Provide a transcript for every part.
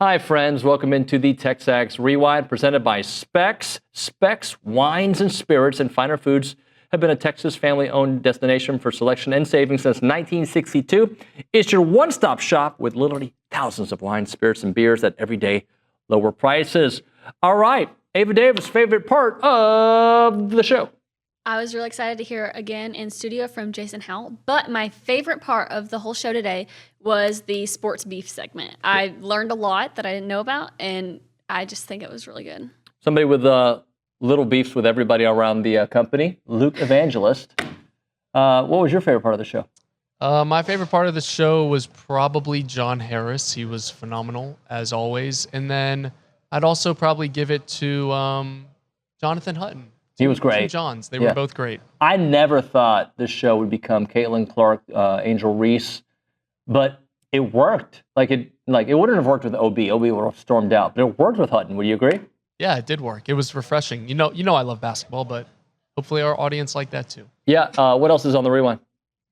Hi, friends. Welcome into the TexAgs Rewind, presented by Specs. Specs Wines and Spirits and Finer Foods have been a Texas family-owned destination for selection and savings since 1962. It's your one-stop shop with literally thousands of wines, spirits, and beers at everyday lower prices. All right, Ava Davis' favorite part of the show. I was really excited to hear again in studio from Jason Howell, but my favorite part of the whole show today was the sports beef segment. I learned a lot that I didn't know about, and I just think it was really good. Somebody with little beefs with everybody around the company, Luke Evangelist. What was your favorite part of the show? My favorite part of the show was probably John Harris. He was phenomenal, as always. And then I'd also probably give it to Jonathan Hutton. He was great. Two Johns. They were both great. I never thought this show would become Caitlin Clark, Angel Reese, but it worked. It wouldn't have worked with OB. OB would have stormed out, but it worked with Hutton. Would you agree? Yeah, it did work. It was refreshing. You know, I love basketball, but hopefully our audience liked that too. Yeah. What else is on the Rewind?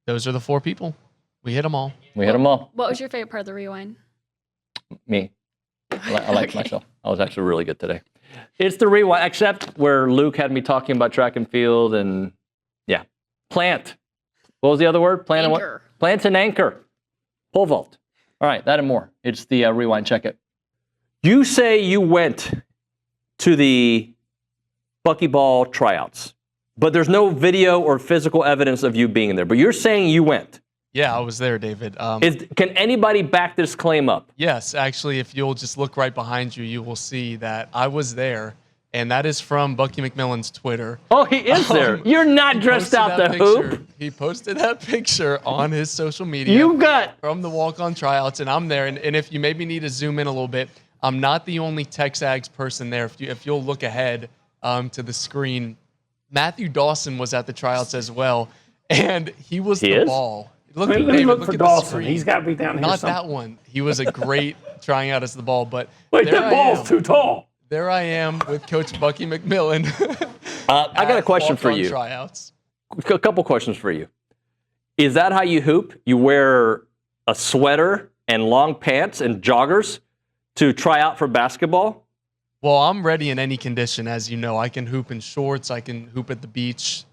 Those are the four people. We hit them all. Hit them all. What was your favorite part of the Rewind? Me. I liked myself. I was actually really good today. It's the Rewind, except where Luke had me talking about track and field and, plant. What was the other word? Plant Anchor. And what? Plant and anchor. Pole vault. All right, that and more. It's the Rewind. Check it. You say you went to the buckyball tryouts, but there's no video or physical evidence of you being there. But you're saying you went. Yeah, I was there, David. Can anybody back this claim up? Yes, actually, if you'll just look right behind you, you will see that I was there, and that is from Bucky McMillan's Twitter. Oh, he is there. You're not dressed out the hoop. He posted that picture on his social media. From the walk-on tryouts, and I'm there. And if you maybe need to zoom in a little bit, I'm not the only TexAgs person there. If you'll look ahead to the screen, Matthew Dawson was at the tryouts as well, and he was the ball. Let me look for Dawson. He's got to be down here. Not that one. He was a great trying out as the ball, but wait, that ball's too tall. There I am with Coach Bucky McMillan. I got a question for you. Tryouts. A couple questions for you. Is that how you hoop? You wear a sweater and long pants and joggers to try out for basketball? Well, I'm ready in any condition, as you know. I can hoop in shorts. I can hoop at the beach.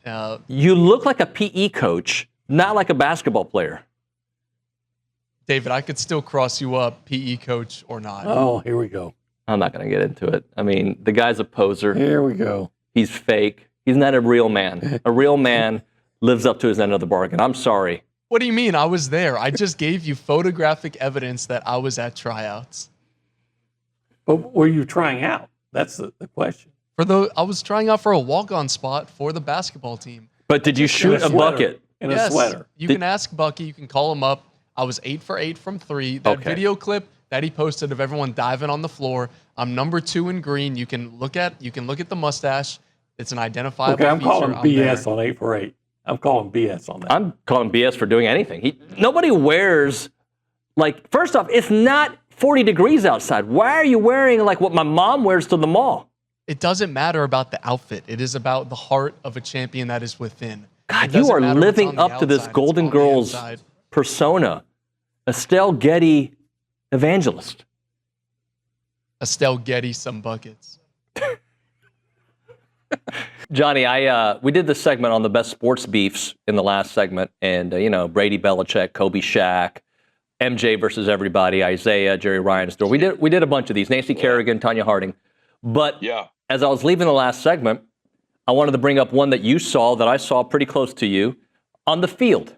You look like a PE coach. Not like a basketball player. David, I could still cross you up, PE coach or not. Oh, here we go. I'm not going to get into it. I mean, the guy's a poser. Here we go. He's fake. He's not a real man. A real man lives up to his end of the bargain. I'm sorry. What do you mean? I was there. I just gave you photographic evidence that I was at tryouts. But were you trying out? That's the question. I was trying out for a walk-on spot for the basketball team. But did you shoot a bucket? In a sweater. You can ask Bucky. You can call him up. I was 8 for 8 from 3. That video clip that he posted of everyone diving on the floor. I'm number 2 in green. You can look at the mustache. It's an identifiable feature. I'm calling BS on 8 for 8. I'm calling BS on that. I'm calling BS for doing anything. Nobody wears, first off, it's not 40 degrees outside. Why are you wearing what my mom wears to the mall? It doesn't matter about the outfit. It is about the heart of a champion that is within. God, you are living up to this Golden Girls persona. Estelle Getty evangelist. Estelle Getty some buckets. Johnny, we did this segment on the best sports beefs in the last segment, and Brady Belichick, Kobe Shaq, MJ versus everybody, Isaiah, Jerry Reinsdorf. We did a bunch of these. Nancy Kerrigan, Tanya Harding. But as I was leaving the last segment, I wanted to bring up one that you saw, that I saw pretty close to you, on the field.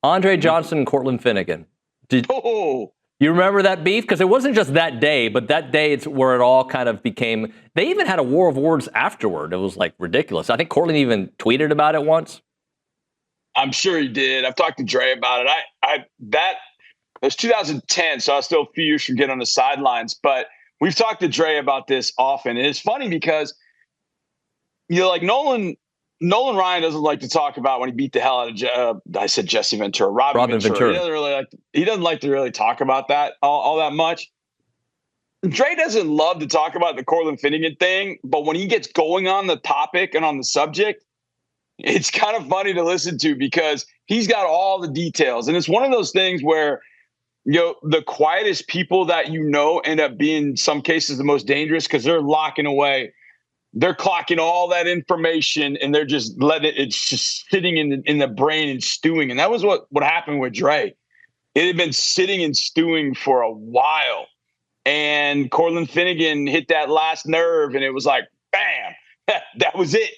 Andre Johnson and Cortland Finnegan. You remember that beef? Because it wasn't just that day, but that day it's where it all kind of became, they even had a war of words afterward. It was ridiculous. I think Cortland even tweeted about it once. I'm sure he did. I've talked to Dre about it. That was 2010, so I was still a few years from getting on the sidelines, but we've talked to Dre about this often. And it's funny because Nolan Ryan doesn't like to talk about when he beat the hell out of I said Jesse Ventura, Robin Ventura. He doesn't like to really talk about that all that much. Dre doesn't love to talk about the Cortland Finnegan thing, but when he gets going on the topic and on the subject, it's kind of funny to listen to because he's got all the details. And it's one of those things where the quietest people that end up being in some cases the most dangerous because they're locking away. They're clocking all that information and they're just letting it's just sitting in the brain and stewing. And that was what happened with Dre. It had been sitting and stewing for a while. And Cortland Finnegan hit that last nerve and it was like, bam, that was it.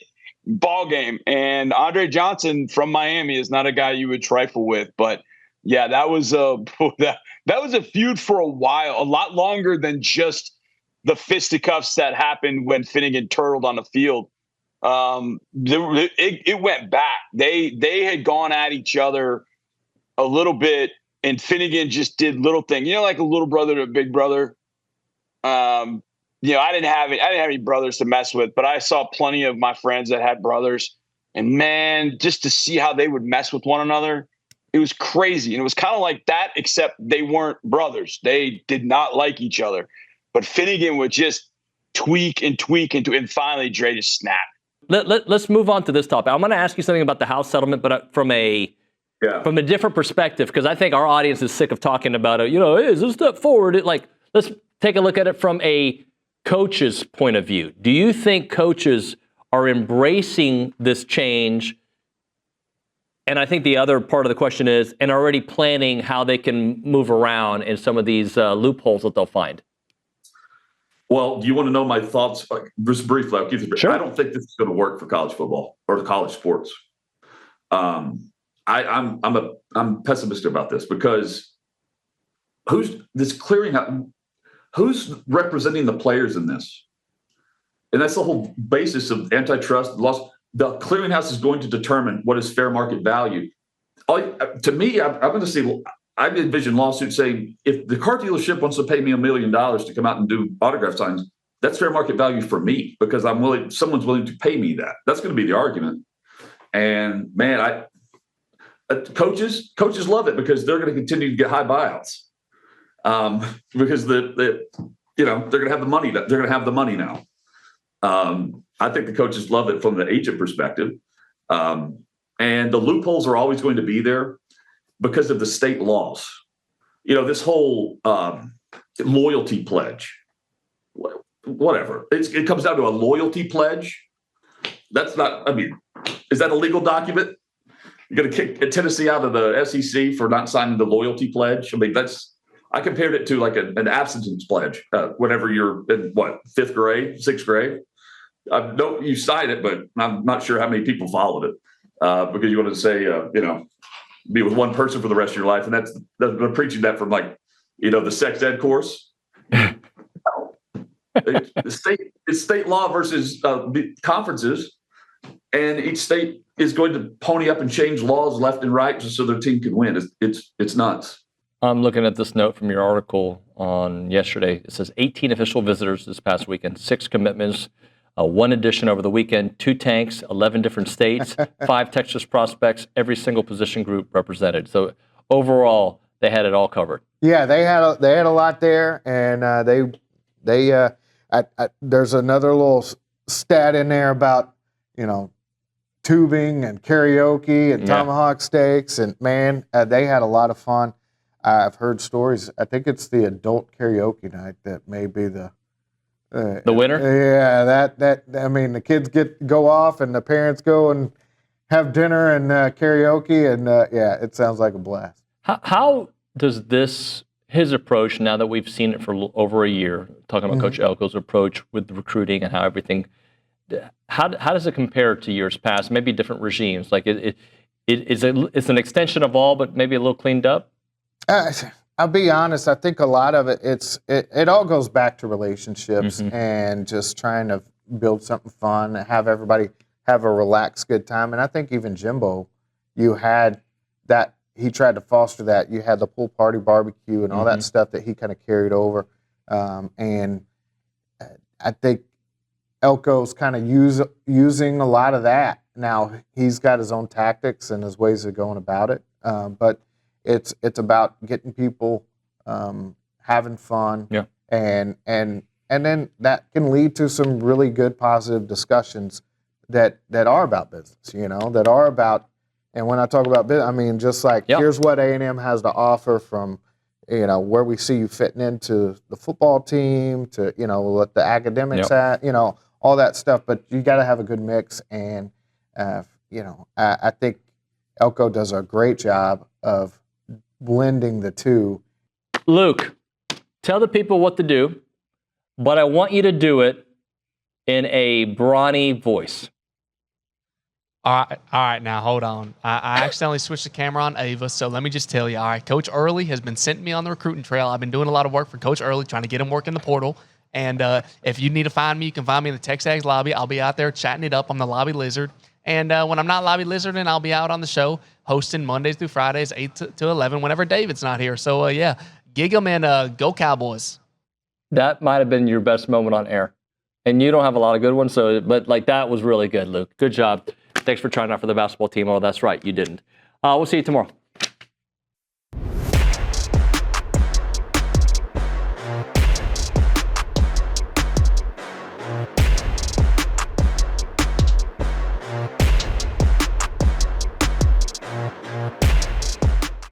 Ball game. And Andre Johnson from Miami is not a guy you would trifle with, but yeah, that was a feud for a while, a lot longer than just the fisticuffs that happened when Finnegan turtled on the field. It went back. They had gone at each other a little bit, and Finnegan just did little things, like a little brother to a big brother. I didn't have any brothers to mess with, but I saw plenty of my friends that had brothers, and man, just to see how they would mess with one another, it was crazy. And it was kind of like that, except they weren't brothers. They did not like each other, but Finnegan would just tweak and finally Dre just snapped. Let's move on to this topic. I'm going to ask you something about the House settlement, but from a different perspective, because I think our audience is sick of talking about it. Hey, is this a step forward? Let's take a look at it from a coach's point of view. Do you think coaches are embracing this change? And I think the other part of the question is, and already planning how they can move around in some of these loopholes that they'll find. Well, do you want to know my thoughts? Just briefly, I'll keep it brief. Sure. I don't think this is going to work for college football or college sports. I'm pessimistic about this because who's representing the players in this? And that's the whole basis of antitrust laws. The clearinghouse is going to determine what is fair market value. To me, I'm going to see. I envision lawsuits saying if the car dealership wants to pay me $1 million to come out and do autograph signs, that's fair market value for me because someone's willing to pay me that. That's going to be the argument. And man, coaches love it because they're going to continue to get high buyouts because they're going to have the money. They're going to have the money now. I think the coaches love it from the agent perspective. And the loopholes are always going to be there because of the state laws. This whole loyalty pledge, whatever. It comes down to a loyalty pledge. That's not, is that a legal document? You're going to kick Tennessee out of the SEC for not signing the loyalty pledge? I compared it to like an abstinence pledge whenever you're in, fifth grade, sixth grade. You sign it, but I'm not sure how many people followed it because you want to say, be with one person for the rest of your life. And they're preaching that from the sex ed course. It's state law versus conferences. And each state is going to pony up and change laws left and right just so their team can win. It's nuts. I'm looking at this note from your article on yesterday. It says 18 official visitors this past weekend, 6 commitments, 1 addition over the weekend, 2 tanks, 11 different states, 5 Texas prospects, every single position group represented. So overall, they had it all covered. Yeah, they had a lot there, and there's another little stat in there about tubing and karaoke and tomahawk steaks, and man, they had a lot of fun. I've heard stories. I think it's the adult karaoke night that may be the winner. Yeah, the kids go off and the parents go and have dinner and karaoke, and it sounds like a blast. How does his approach, now that we've seen it for over a year, talking about Coach Elko's approach with the recruiting and how everything, how does it compare to years past? Maybe different regimes. Like it's an extension of all, but maybe a little cleaned up. I'll be honest. I think a lot of it, it all goes back to relationships and just trying to build something fun, have everybody have a relaxed, good time. And I think even Jimbo, you had that. He tried to foster that. You had the pool party barbecue and all that stuff that he kind of carried over. And I think Elko's kind of using a lot of that. Now, he's got his own tactics and his ways of going about it. But it's about getting people having fun. Yeah. And then that can lead to some really good positive discussions that are about business, that are about. And when I talk about business, I mean, just like here's what A&M has to offer from, where we see you fitting into the football team, to what the academics at, all that stuff. But you got to have a good mix, and I think Elko does a great job of blending the two. Luke, tell the people what to do, but I want you to do it in a brawny voice. All right, now hold on. I accidentally switched the camera on Ava, so let me just tell you. All right, Coach Early has been sending me on the recruiting trail. I've been doing a lot of work for Coach Early, trying to get him work in the portal. And if you need to find me, you can find me in the TexAgs lobby. I'll be out there chatting it up. I'm the lobby lizard. And when I'm not lobby lizarding, I'll be out on the show hosting Mondays through Fridays, 8 to 11, whenever David's not here. So, gig 'em and go Cowboys. That might have been your best moment on air. And you don't have a lot of good ones, but that was really good, Luke. Good job. Thanks for trying out for the basketball team. Oh, that's right, you didn't. We'll see you tomorrow.